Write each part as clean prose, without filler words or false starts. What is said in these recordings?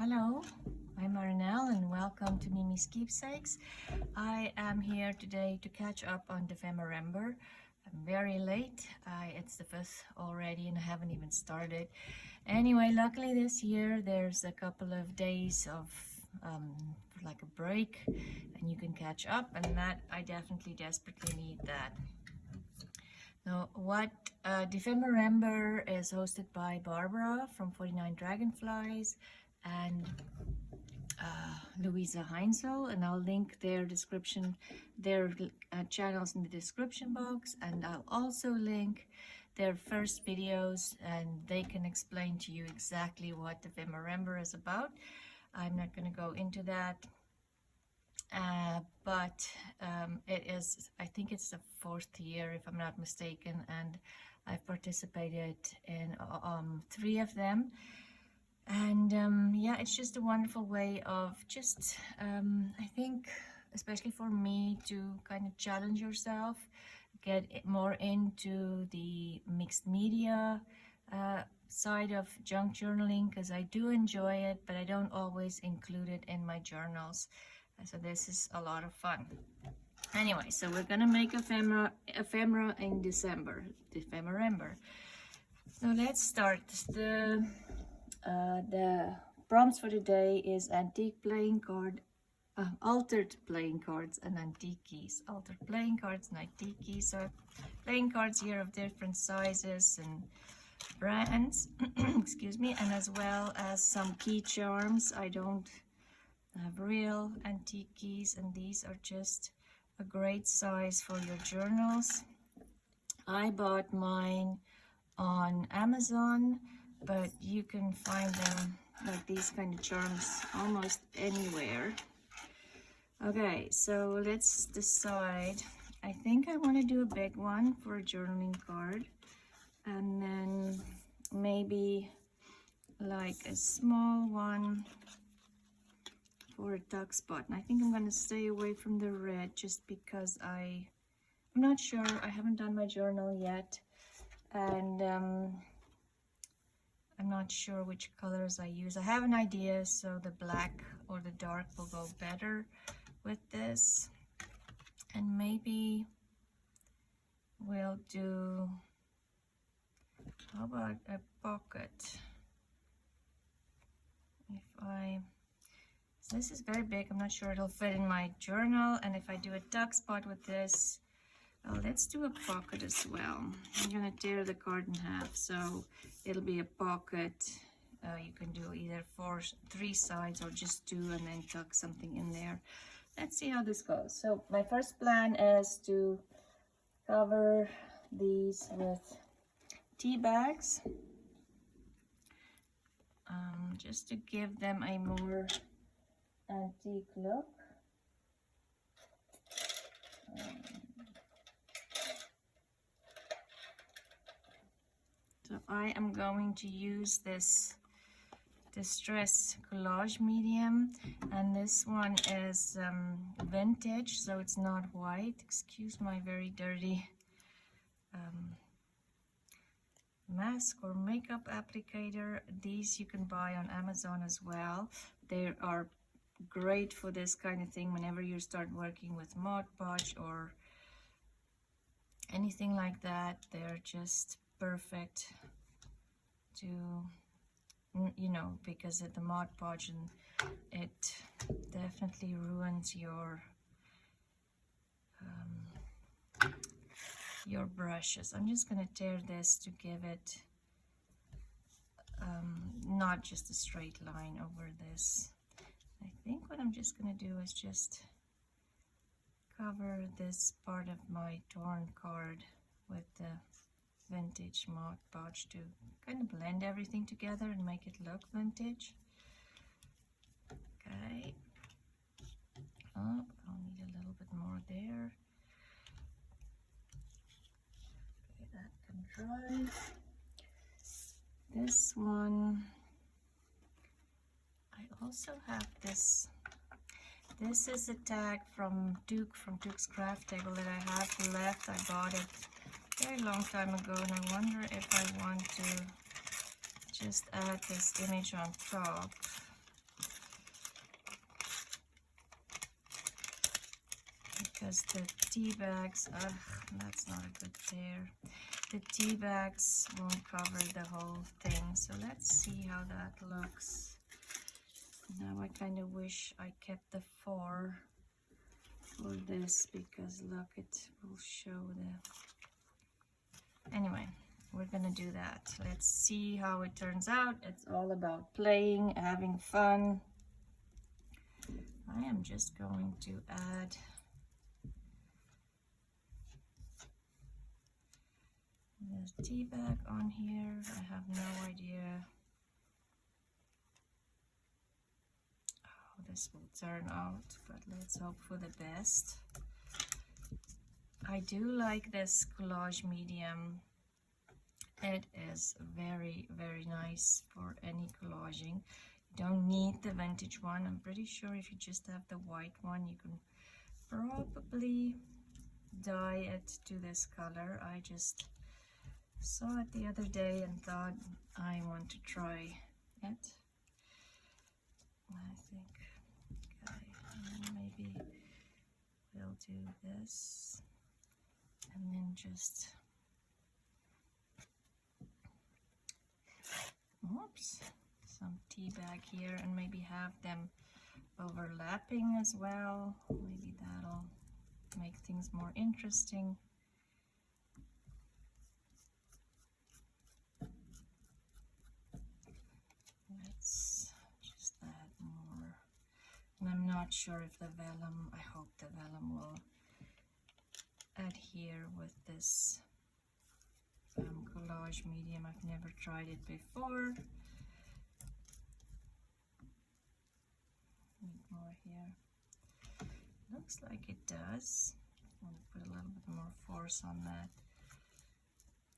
Hello, I'm Arnell and welcome to Miemie's Keepsakes. I am here today to catch up on Dephemerember. I'm very late. It's the 5th already and I haven't even started. Anyway, luckily this year there's a couple of days of like a break and you can catch up, and that I definitely desperately need that. Now, Dephemerember is hosted by Barbara from 49 Dragonflies and Luise Heinzl, and I'll link their channels in the description box, and I'll also link their first videos, and they can explain to you exactly what Dephemerember is about. I'm not going to go into that. But it is, I think it's the 4th year if I'm not mistaken, and I've participated in 3 of them, and yeah, it's just a wonderful way of just I think especially for me to kind of challenge yourself, get more into the mixed media side of junk journaling, because I do enjoy it, but I don't always include it in my journals. So this is a lot of fun. Anyway, so we're gonna make ephemera in Dephemerember. So let's start. The prompts for today is antique playing card, altered playing cards and antique keys. Altered playing cards and antique keys. So playing cards here of different sizes and brands, excuse me, and as well as some key charms. I don't have real antique keys, and these are just a great size for your journals. I bought mine on Amazon, but you can find them like these kind of charms almost anywhere. Okay, so let's decide. I think I want to do a big one for a journaling card, and then maybe like a small one for a tuck spot. And I think I'm going to stay away from the red just because I'm not sure. I haven't done my journal yet, and I'm not sure which colors I use. I have an idea, so the black or the dark will go better with this. And maybe we'll do, how about a pocket? So this is very big. I'm not sure it'll fit in my journal. And if I do a tuck spot with this, let's do a pocket as well. I'm gonna tear the card in half, so it'll be a pocket. You can do either 3 sides or just 2 and then tuck something in there. Let's see how this goes. So my first plan is to cover these with tea bags, just to give them a more antique look. So I am going to use this distress collage medium, and this one is vintage, so it's not white. Excuse my very dirty mask or makeup applicator. These you can buy on Amazon as well. They are great for this kind of thing whenever you start working with Mod Podge or anything like that. They're just perfect to, you know, because of the Mod Podge, and it definitely ruins your brushes. I'm just going to tear this to give it not just a straight line over this. I think what I'm just going to do is just cover this part of my torn card with the vintage Mod Podge to kind of blend everything together and make it look vintage. Okay. Oh, I'll need a little bit more there. Okay, that can dry. This one, I also have this. This is a tag from Duke's Craft Table that I have left. I bought it a very long time ago, and I wonder if I want to just add this image on top. because the tea bags, that's not a good pair. The tea bags won't cover the whole thing, so let's see how that looks. Now I kind of wish I kept the 4 for this, because look, it will show the... Anyway, we're gonna do that. Let's see how it turns out. It's all about playing, having fun. I am just going to add the tea bag on here. I have no idea how this will turn out, but let's hope for the best. I do like this collage medium. It is very, very nice for any collaging. You don't need the vintage one. I'm pretty sure if you just have the white one, you can probably dye it to this color. I just saw it the other day and thought I want to try it. I think, okay, maybe we'll do this and then just, oops, some tea bag here, and maybe have them overlapping as well. Maybe that'll make things more interesting. Let's just add more. And I'm not sure if the vellum, I hope the vellum will adhere with this collage medium. I've never tried it before. Need more here. Looks like it does. I'm going to put a little bit more force on that.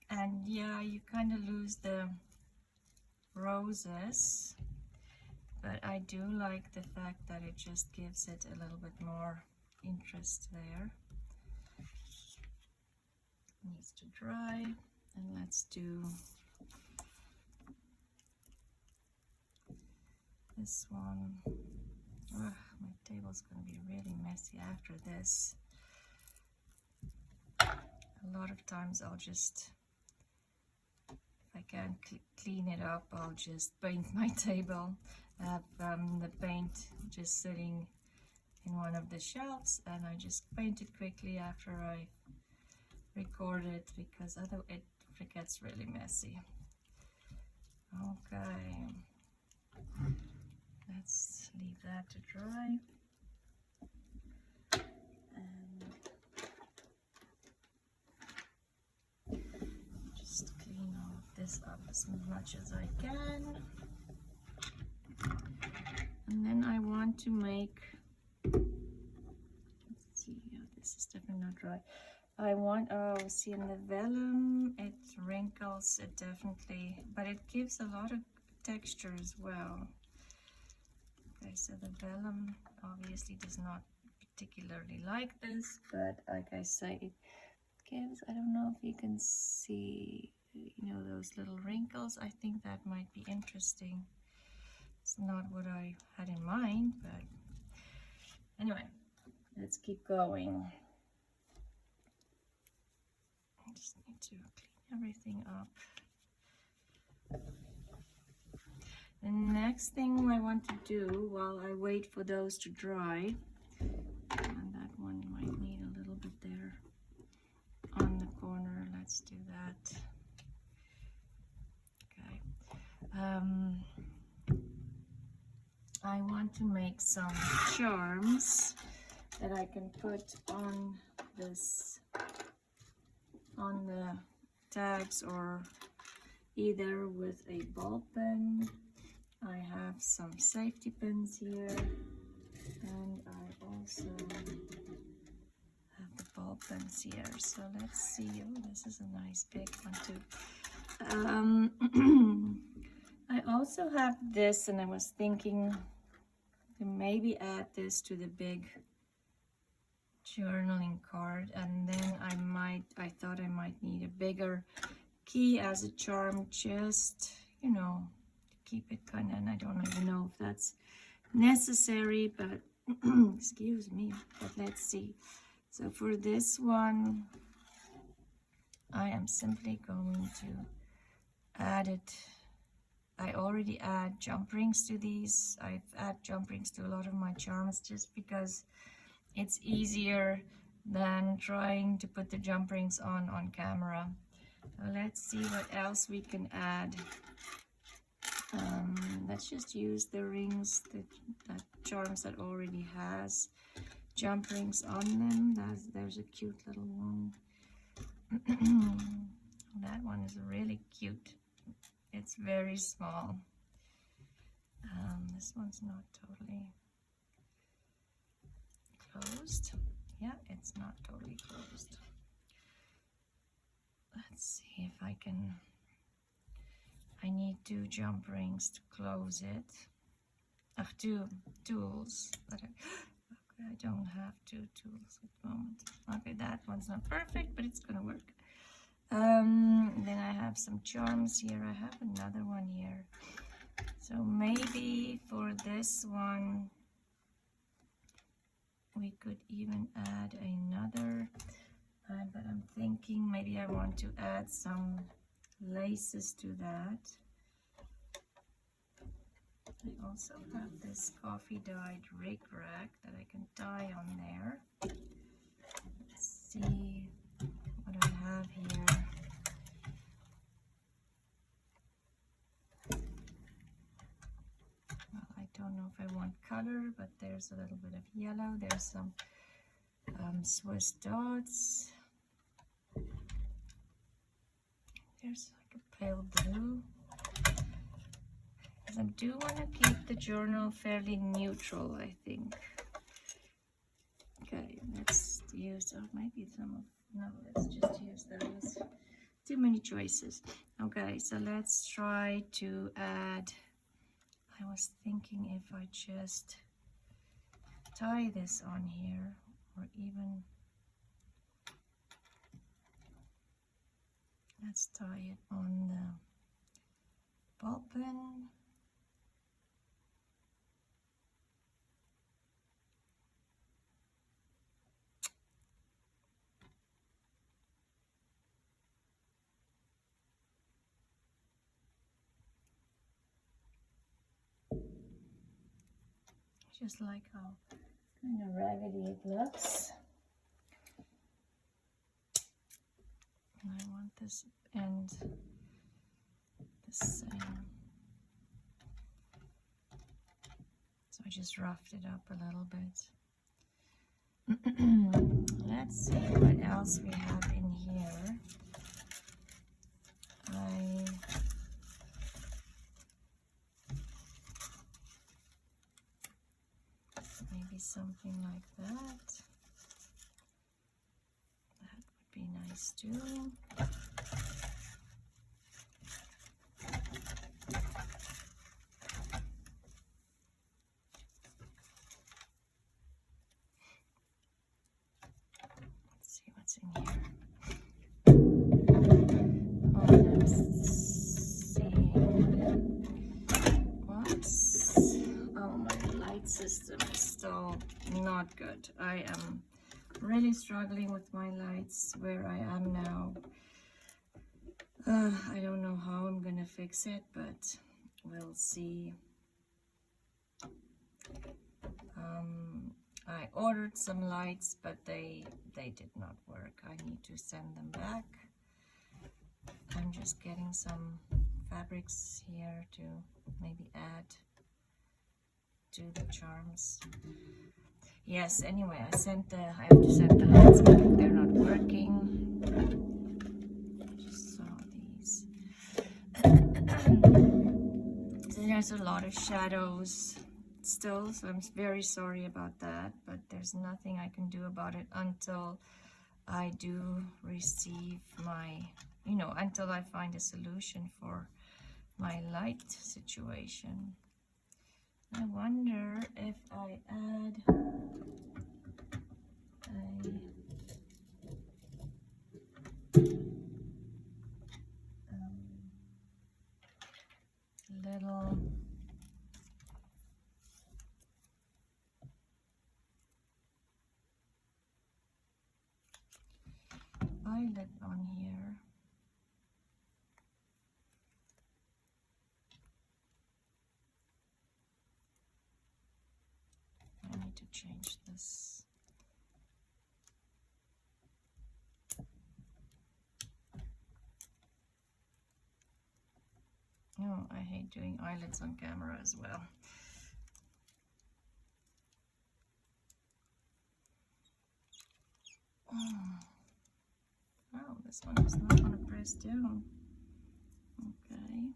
And yeah, you kind of lose the roses, but I do like the fact that it just gives it a little bit more interest there. Needs to dry, and let's do this one. Ugh, my table's going to be really messy after this. A lot of times I'll just, if I can't clean it up, I'll just paint my table. I have the paint just sitting in one of the shelves, and I just paint it quickly after I record it, because otherwise it gets really messy. Okay, let's leave that to dry. And just clean all of this up as much as I can. And then I want to make, let's see, this is definitely not dry. I want, oh, see, in the vellum, it wrinkles, it definitely, but it gives a lot of texture as well. Okay, so the vellum obviously does not particularly like this, but like I say, it gives, I don't know if you can see, you know, those little wrinkles. I think that might be interesting. It's not what I had in mind, but anyway, let's keep going. I just need to clean everything up. The next thing I want to do while I wait for those to dry, and that one might need a little bit there on the corner. Let's do that. Okay. I want to make some charms that I can put on this, on the tags, or either with a ball pen. I have some safety pins here, and I also have the ball pens here. So let's see. Oh, this is a nice big one too. I also have this, and I was thinking to maybe add this to the big journaling card, and then I thought I might need a bigger key as a charm, just, you know, to keep it kind of, and I don't even know if that's necessary, but excuse me, but let's see. So for this one, I am simply going to add it. I already add jump rings to these. I've add jump rings to a lot of my charms just because it's easier than trying to put the jump rings on camera. So let's see what else we can add. Let's just use the rings that charms that already has jump rings on them. There's a cute little one. That one is really cute. It's very small. This one's not totally closed. Yeah, it's not totally closed. Let's see if I can. I need 2 jump rings to close it. Two tools, but I don't have 2 tools at the moment. Okay, that one's not perfect, but it's gonna work. Then I have some charms here. I have another one here. So maybe for this one, we could even add another. But I'm thinking maybe I want to add some laces to that. I also have this coffee dyed rig rack that I can tie on there. Let's see what I have here. Well, I don't know if I want color, but there's a little bit of yellow. There's some Swiss dots. There's like a pale blue. I do want to keep the journal fairly neutral, I think. Okay, let's use, oh, maybe some of, no, let's just use those. Too many choices. Okay, so let's try to add, I was thinking if I just tie this on here, or even, let's tie it on the ball pen. Just like how kind of raggedy it looks. And I want this end the same. So I just roughed it up a little bit. Let's see what else we have in here. Maybe something like that. That would be nice too. Let's see what's in here. Oh, let's see. Whoops. Oh, my light system is still not good. I am really struggling with my lights where I am now. I don't know how I'm gonna fix it, but we'll see. I ordered some lights, but they did not work. I need to send them back. I'm just getting some fabrics here to maybe add to the charms. Yes, anyway, I have to send the lights back. They're not working. I just saw these. So there's a lot of shadows still, so I'm very sorry about that, but there's nothing I can do about it until I do receive my, until I find a solution for my light situation. I wonder if I add a little eyelet on here. I need to change this. Oh, I hate doing eyelets on camera as well. Oh, this one is not going to press down. Okay.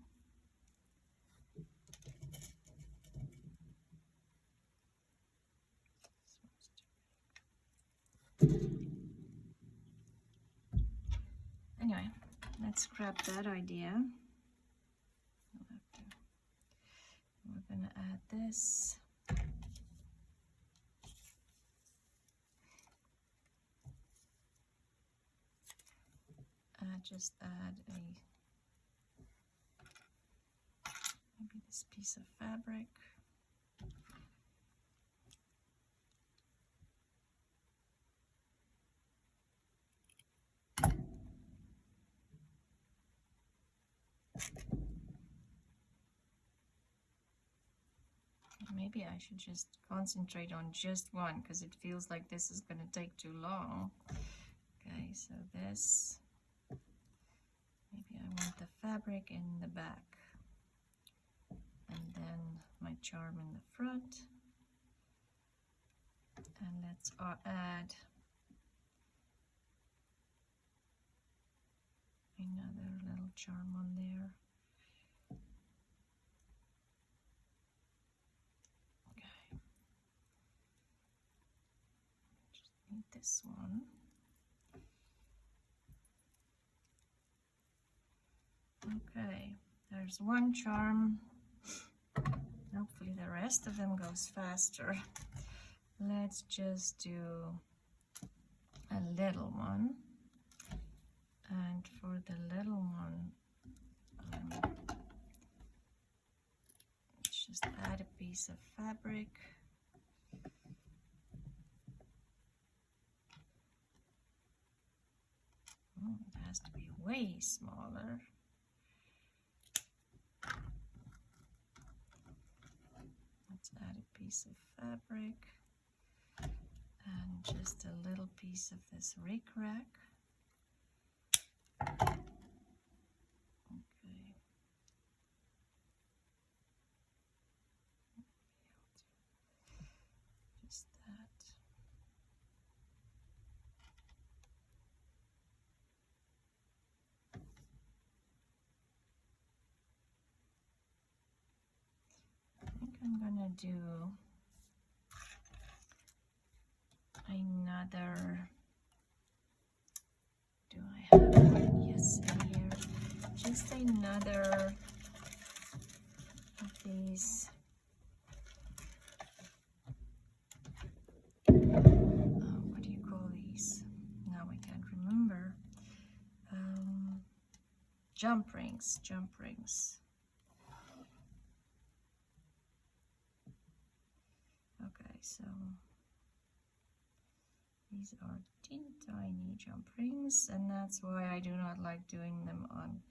Anyway, let's scrap that idea. We're going to add this. Just add maybe this piece of fabric. Maybe I should just concentrate on just one because it feels like this is going to take too long. Okay, so this. Maybe I want the fabric in the back, and then my charm in the front. And let's add another little charm on there. Okay. Just need this one. Okay, there's one charm. Hopefully the rest of them goes faster. Let's just do a little one. And for the little one, let's just add a piece of fabric. Oh, it has to be way smaller. Let's add a piece of fabric and just a little piece of this rickrack. Okay. Just that. I think I'm gonna do another. Do I have one? Yes, in here. Just another of these. What do you call these? Now I can't remember. Jump rings. Jump rings. Okay, so these are teeny tiny jump rings, and that's why I do not like doing them on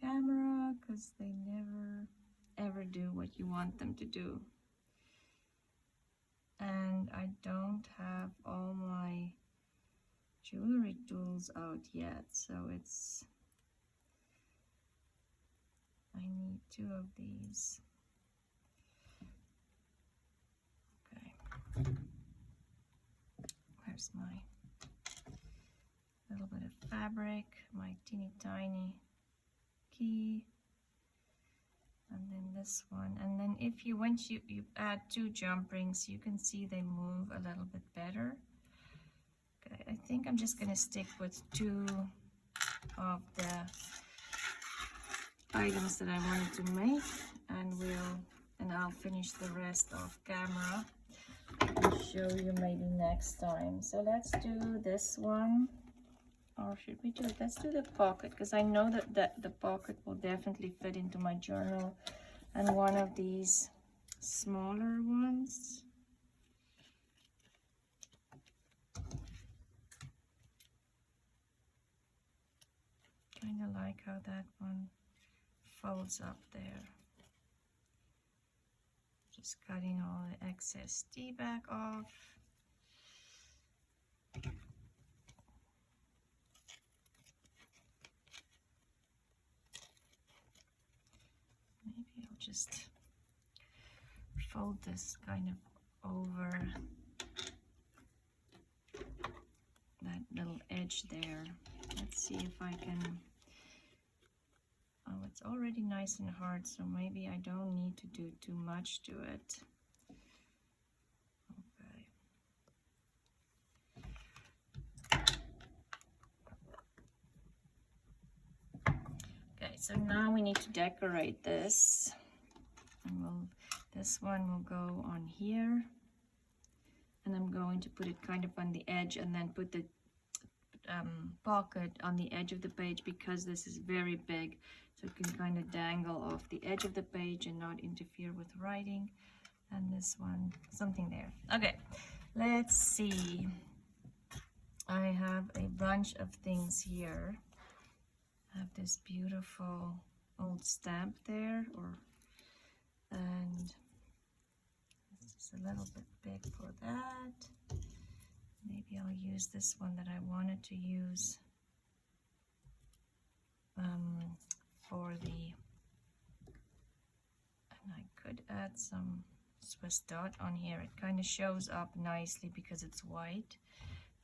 camera, because they never ever do what you want them to do. And I don't have all my jewelry tools out yet, so I need 2 of these. Okay. Where's my little bit of fabric, my teeny tiny key, and then this one. And then if you, once you add 2 jump rings, you can see they move a little bit better. Okay, I think I'm just gonna stick with 2 of the items that I wanted to make, and I'll finish the rest off camera. I can show you maybe next time. So let's do this one, or should we do it? Let's do the pocket, because I know that the pocket will definitely fit into my journal, and one of these smaller ones. how that one folds up there. Just cutting all the excess teabag off. Maybe I'll just fold this kind of over that little edge there. Let's see if I can. Oh, it's already nice and hard, so maybe I don't need to do too much to it. Okay, so now we need to decorate this. And this one will go on here. And I'm going to put it kind of on the edge and then put the pocket on the edge of the page, because this is very big, so it can kind of dangle off the edge of the page and not interfere with writing. And this one, something there. Okay, let's see. I have a bunch of things here. I have this beautiful old stamp there, and this is a little bit big for that. Maybe I'll use this one that I wanted to use for the, and I could add some Swiss dot on here. It kind of shows up nicely because it's white.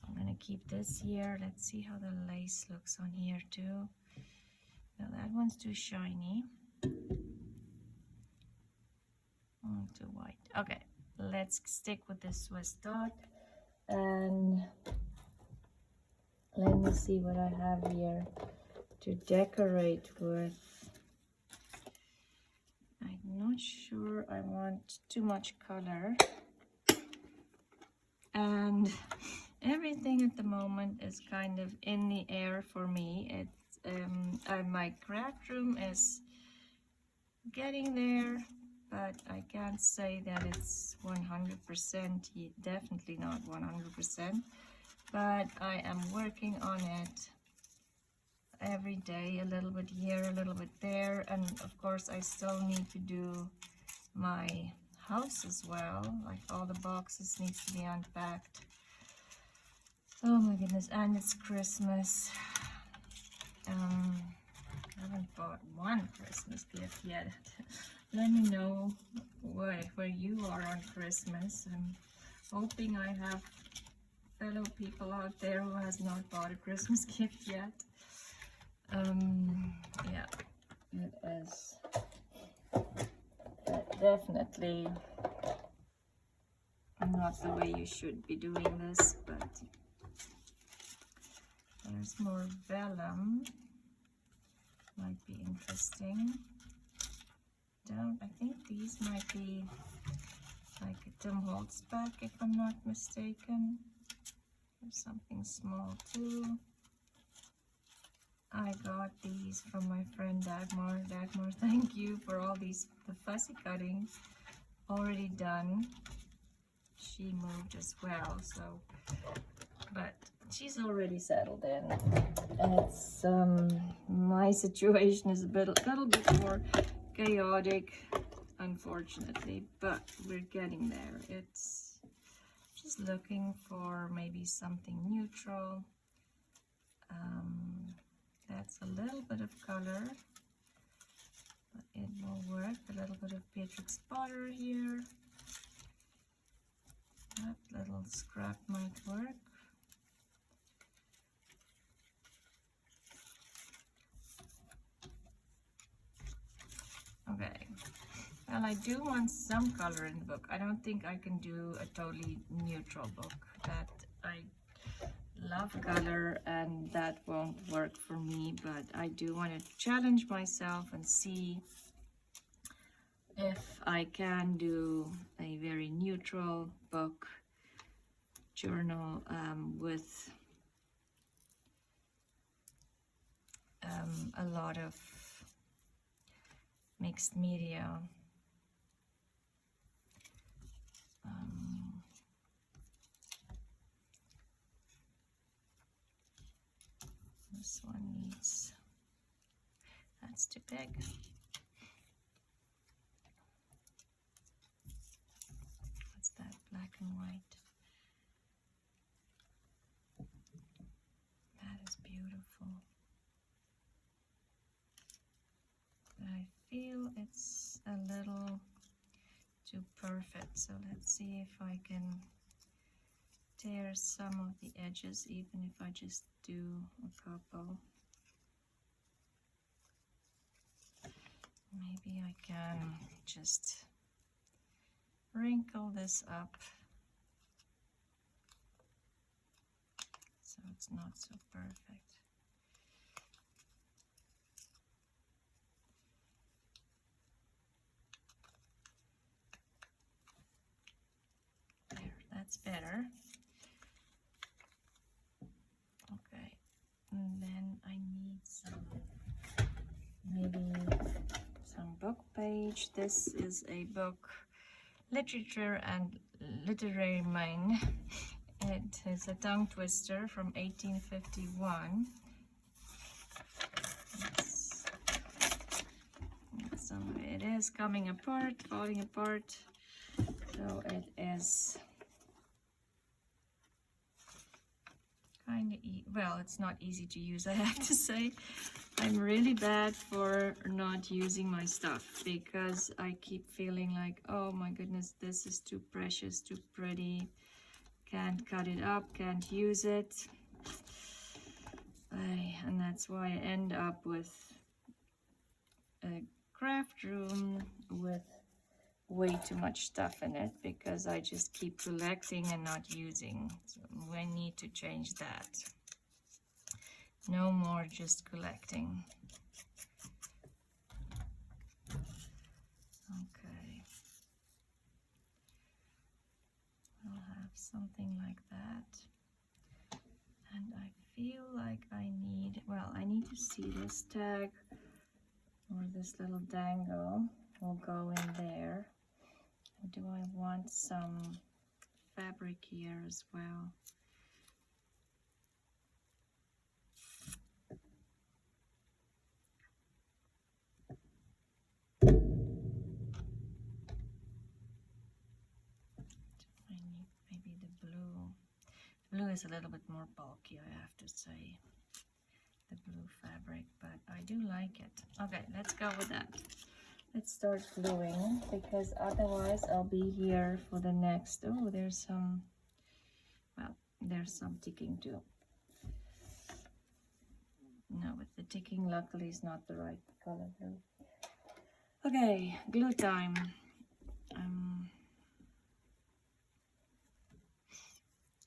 I'm gonna keep this here. Let's see how the lace looks on here too. No, that one's too shiny. Too white. Okay, let's stick with this Swiss dot. And let me see what I have here to decorate with. I'm not sure I want too much color. And everything at the moment is kind of in the air for me. It's my craft room is getting there, but I can't say that it's 100%, definitely not 100%, but I am working on it every day, a little bit here, a little bit there, and of course I still need to do my house as well, like all the boxes needs to be unpacked. Oh my goodness, and it's Christmas. I haven't bought one Christmas gift yet. Let me know where you are on Christmas. I'm hoping I have fellow people out there who has not bought a Christmas gift yet. Yeah, it is definitely not the way you should be doing this, but there's more vellum. Might be interesting. I think these might be like a Tim Holtz back, if I'm not mistaken. There's something small too. I got these from my friend Dagmar. Dagmar, thank you for all the fussy cutting already done. She moved as well, so, but she's already settled in. It's my situation is a little bit more chaotic, unfortunately, but we're getting there. It's just looking for maybe something neutral. That's a little bit of color, but it will work. A little bit of Beatrix Potter here. That little scrap might work. Okay, well, I do want some color in the book. I don't think I can do a totally neutral book. That I love color and that won't work for me, but I do want to challenge myself and see if I can do a very neutral book journal with a lot of mixed media. This one needs That's too big. What's that? Black and white. That is beautiful. I feel it's a little too perfect, so let's see if I can tear some of the edges, even if I just do a couple. Maybe I can just wrinkle this up so it's not so perfect. There, that's better. Okay, and then I need some, maybe some book page. This is a book, Literature and Literary Mine. It is a tongue twister from 1851. It is coming apart, falling apart. So it is kind of well, it's not easy to use, I have to say. I'm really bad for not using my stuff because I keep feeling like, oh my goodness, this is too precious, too pretty. Can't cut it up, can't use it. And that's why I end up with a craft room with way too much stuff in it because I just keep collecting and not using. So we need to change that. No more just collecting. Okay. I'll have something like that. And I feel like I need, well, I need to see this tag or this little dangle will go in there. Do I want some fabric here as well? I need maybe the blue. The blue is a little bit more bulky, I have to say. The blue fabric, but I do like it. Okay, let's go with that. Let's start gluing because otherwise I'll be here for the next. Oh, there's some, well, there's some ticking too. No, but the ticking luckily is not the right color blue. Okay, glue time.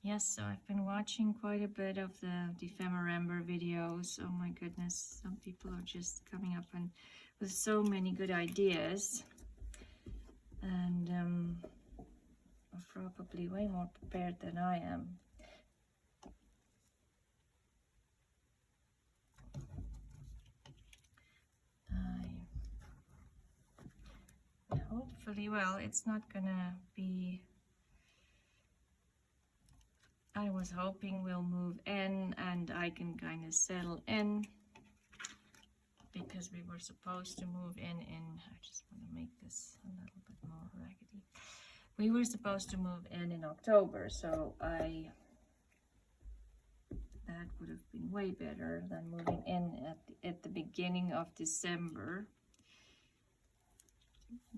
Yes, so I've been watching quite a bit of the Dephemerember videos. Oh my goodness, some people are just coming up and with so many good ideas. And are probably way more prepared than I am. Hopefully, well, it's not gonna be, I was hoping we'll move in and I can kind of settle in because we were supposed to move in, I just want to make this a little bit more raggedy. We were supposed to move in October, so that would have been way better than moving in at the beginning of December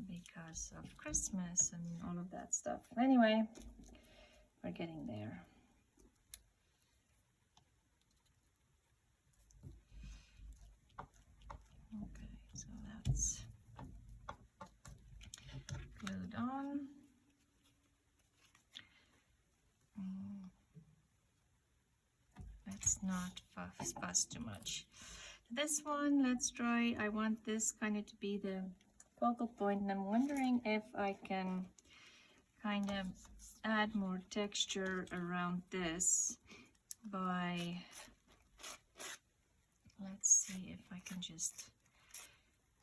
because of Christmas and all of that stuff. Anyway, we're getting there. Okay, so that's glued on. Let's not fuss too much. This one, let's try, I want this kind of to be the focal point, and I'm wondering if I can kind of add more texture around this by, let's see if I can just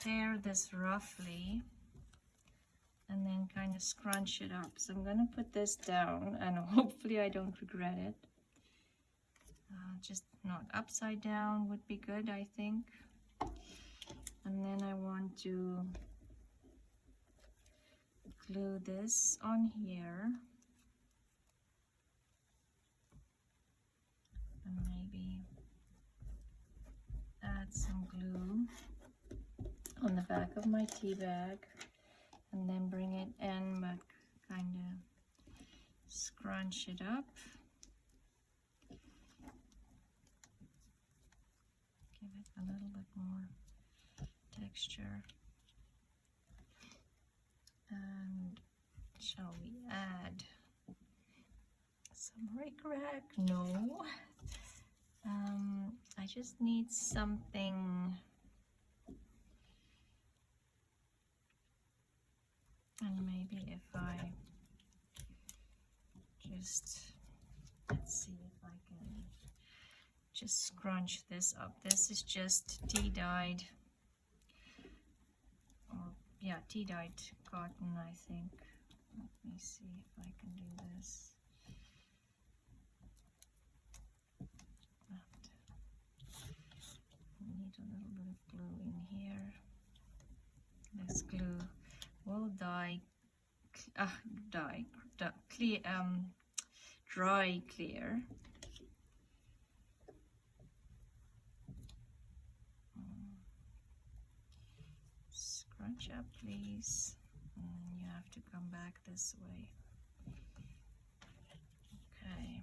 tear this roughly and then kind of scrunch it up. So I'm gonna put this down and hopefully I don't regret it. Just not upside down would be good, I think. And then I want to glue this on here. And maybe add some glue on the back of my tea bag. And then bring it in, but kind of scrunch it up. Give it a little bit more texture. And shall we add some rickrack? No. I just need something. And maybe if I just, let's see if I can just scrunch this up. This is just tea-dyed, or yeah, tea-dyed cotton, I think. Let me see if I can do this. We need a little bit of glue in here. This glue will dry clear. Scrunch up, please. You have to come back this way. Okay.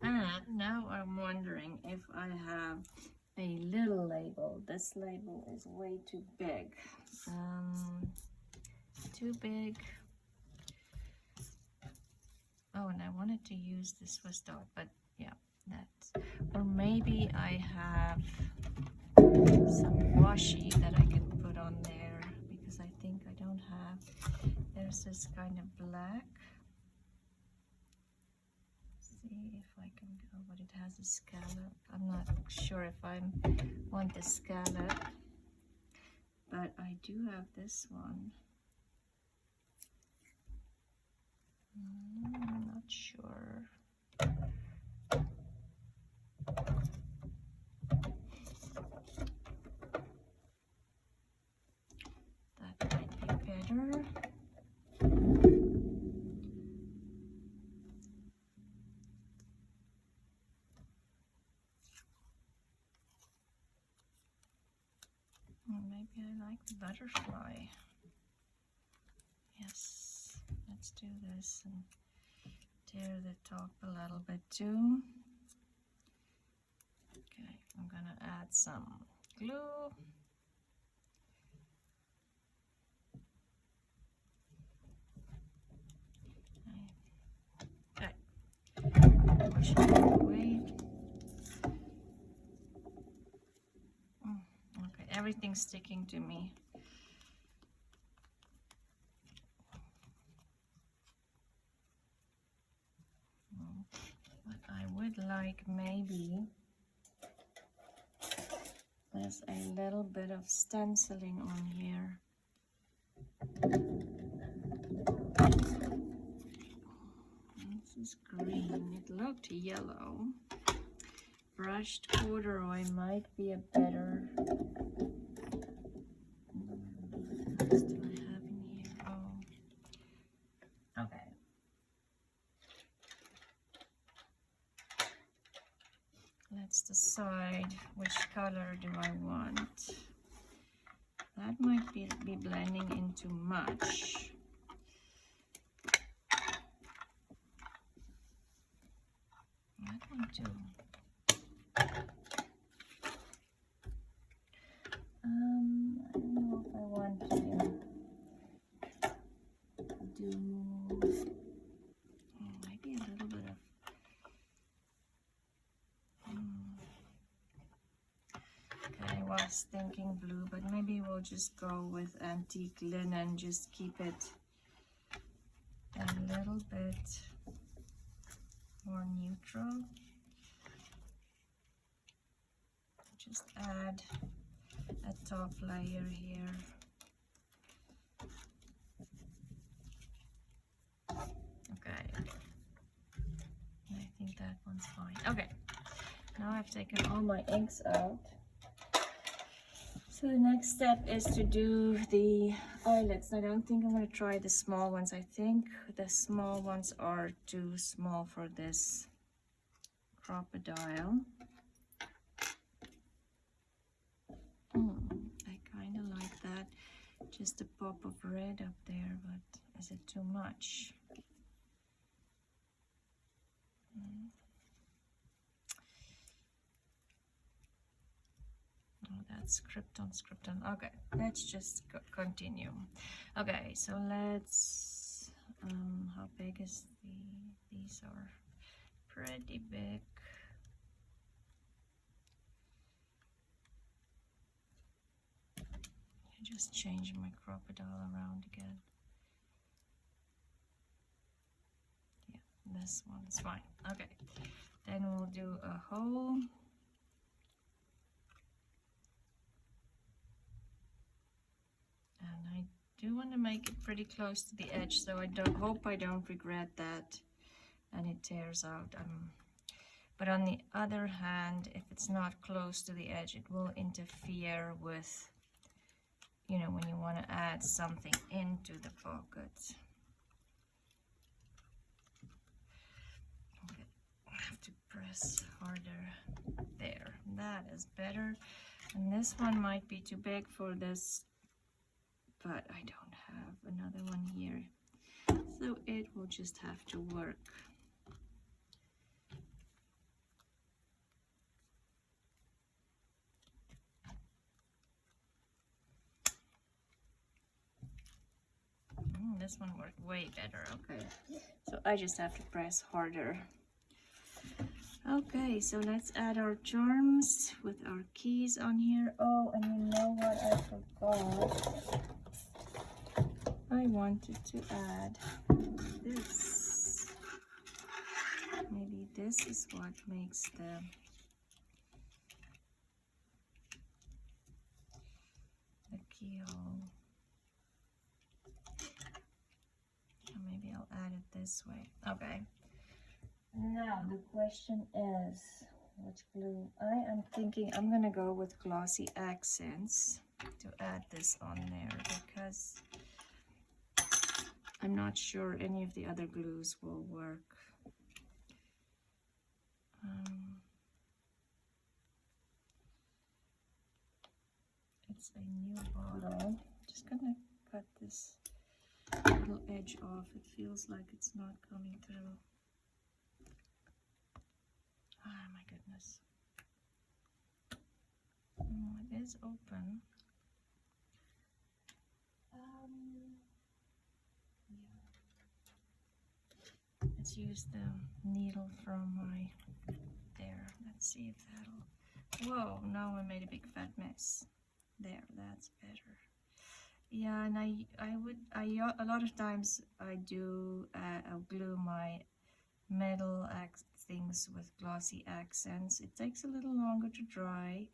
And now I'm wondering if I have a little label. This label is way too big. Too big. Oh, and I wanted to use the Swiss dot, but yeah, that's. Or maybe I have some washi that I can put on there, because I think I don't have. There's this kind of black. See if I can go, but it has a scallop. I'm not sure if I want the scallop, but I do have this one. I'm not sure. That might be better. Or maybe I like the butterfly. Yes, let's do this and tear the top a little bit too. Okay, I'm gonna add some glue. Okay, push it away. Okay, everything's sticking to me. But I would like maybe there's a little bit of stenciling on here. This is green. It looked yellow. Brushed corduroy might be a better. What else do I have in here? Oh, okay. Let's decide which color do I want. That might be blending in too much. That one too. I don't know if I want to do maybe a little bit of okay, I was thinking blue, but maybe we'll just go with antique linen, just keep it a little bit more neutral. Just add a top layer here. Okay, I think that one's fine. Okay, now I've taken all my inks out. So So the next step is to do the eyelets. I don't think I'm going to try the small ones. I think the small ones are too small for this crocodile. I kind of like that. Just a pop of red up there, but is it too much? Oh, that's script on. Okay, let's just continue. Okay, so let's, how big is these are pretty big. I just changed my crocodile around again. Yeah, this one's fine. Okay, then we'll do a hole. And I do want to make it pretty close to the edge, so I hope I don't regret that and it tears out. But on the other hand, if it's not close to the edge, it will interfere with, you know, when you want to add something into the pocket. Okay, I have to press harder. There, that is better. And this one might be too big for this, but I don't have another one here, so it will just have to work. This one worked way better. Okay, so I just have to press harder. Okay, so let's add our charms with our keys on here. Oh, and you know what I forgot? I wanted to add this. Maybe this is what makes the keyhole. Maybe I'll add it this way. Okay. Now the question is, which glue? I am thinking I'm gonna go with Glossy Accents to add this on there, because I'm not sure any of the other glues will work. It's a new bottle. Just gonna cut this little edge off. It feels like it's not coming through. Ah, my goodness. Oh, it is open. Yeah. Let's use the needle from my, there. Let's see if that'll, whoa, now I made a big fat mess. There, that's better. Yeah, and a lot of times I do I'll glue my metal things with Glossy Accents. It takes a little longer to dry,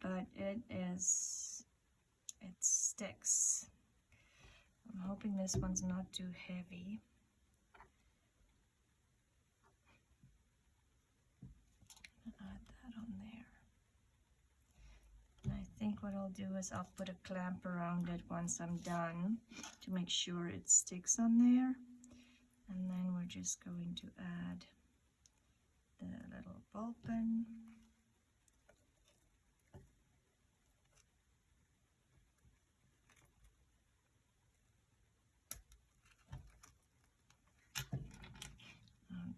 but it sticks. I'm hoping this one's not too heavy. Add that on there. And I think what I'll do is I'll put a clamp around it once I'm done to make sure it sticks on there. And then we're just going to add the little ball pen.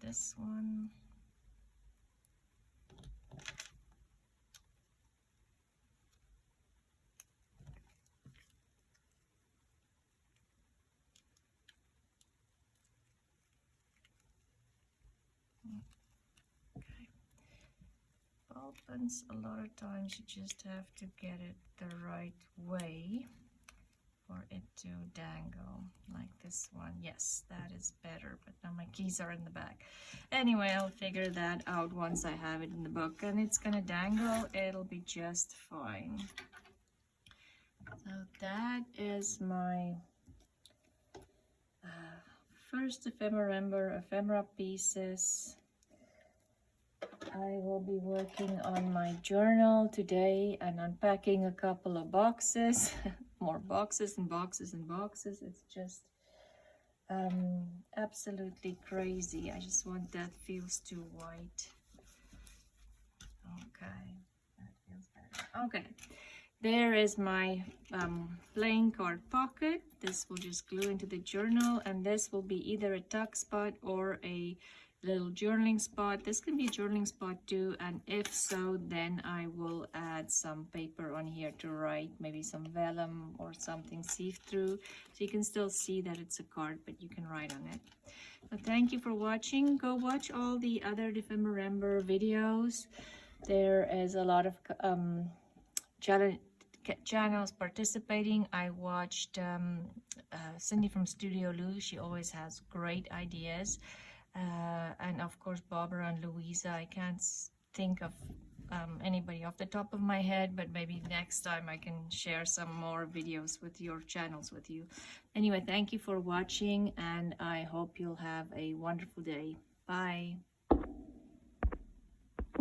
This one. Okay. Ball pens, a lot of times you just have to get it the right way for it to dangle, like this one. Yes, that is better, but now my keys are in the back. Anyway, I'll figure that out once I have it in the book, and it's gonna dangle. It'll be just fine. So that is my first Dephemerember ephemera pieces. I will be working on my journal today and unpacking a couple of boxes. More boxes and boxes and boxes. It's just absolutely crazy. I just want that feels too white. Okay, that feels better. Okay, there is my playing card pocket. This will just glue into the journal, and this will be either a tuck spot or a little journaling spot. This can be a journaling spot too, and if so, then I will add some paper on here to write, maybe some vellum or something see-through, so you can still see that it's a card, but you can write on it. So thank you for watching. Go watch all the other Dephemerember videos. There is a lot of channels participating. I watched Cindy from Studioloo. She always has great ideas. And of course Barbara and Luise. I can't think of anybody off the top of my head, but maybe next time I can share some more videos with your channels with you. Anyway, thank you for watching, and I hope you'll have a wonderful day. Bye.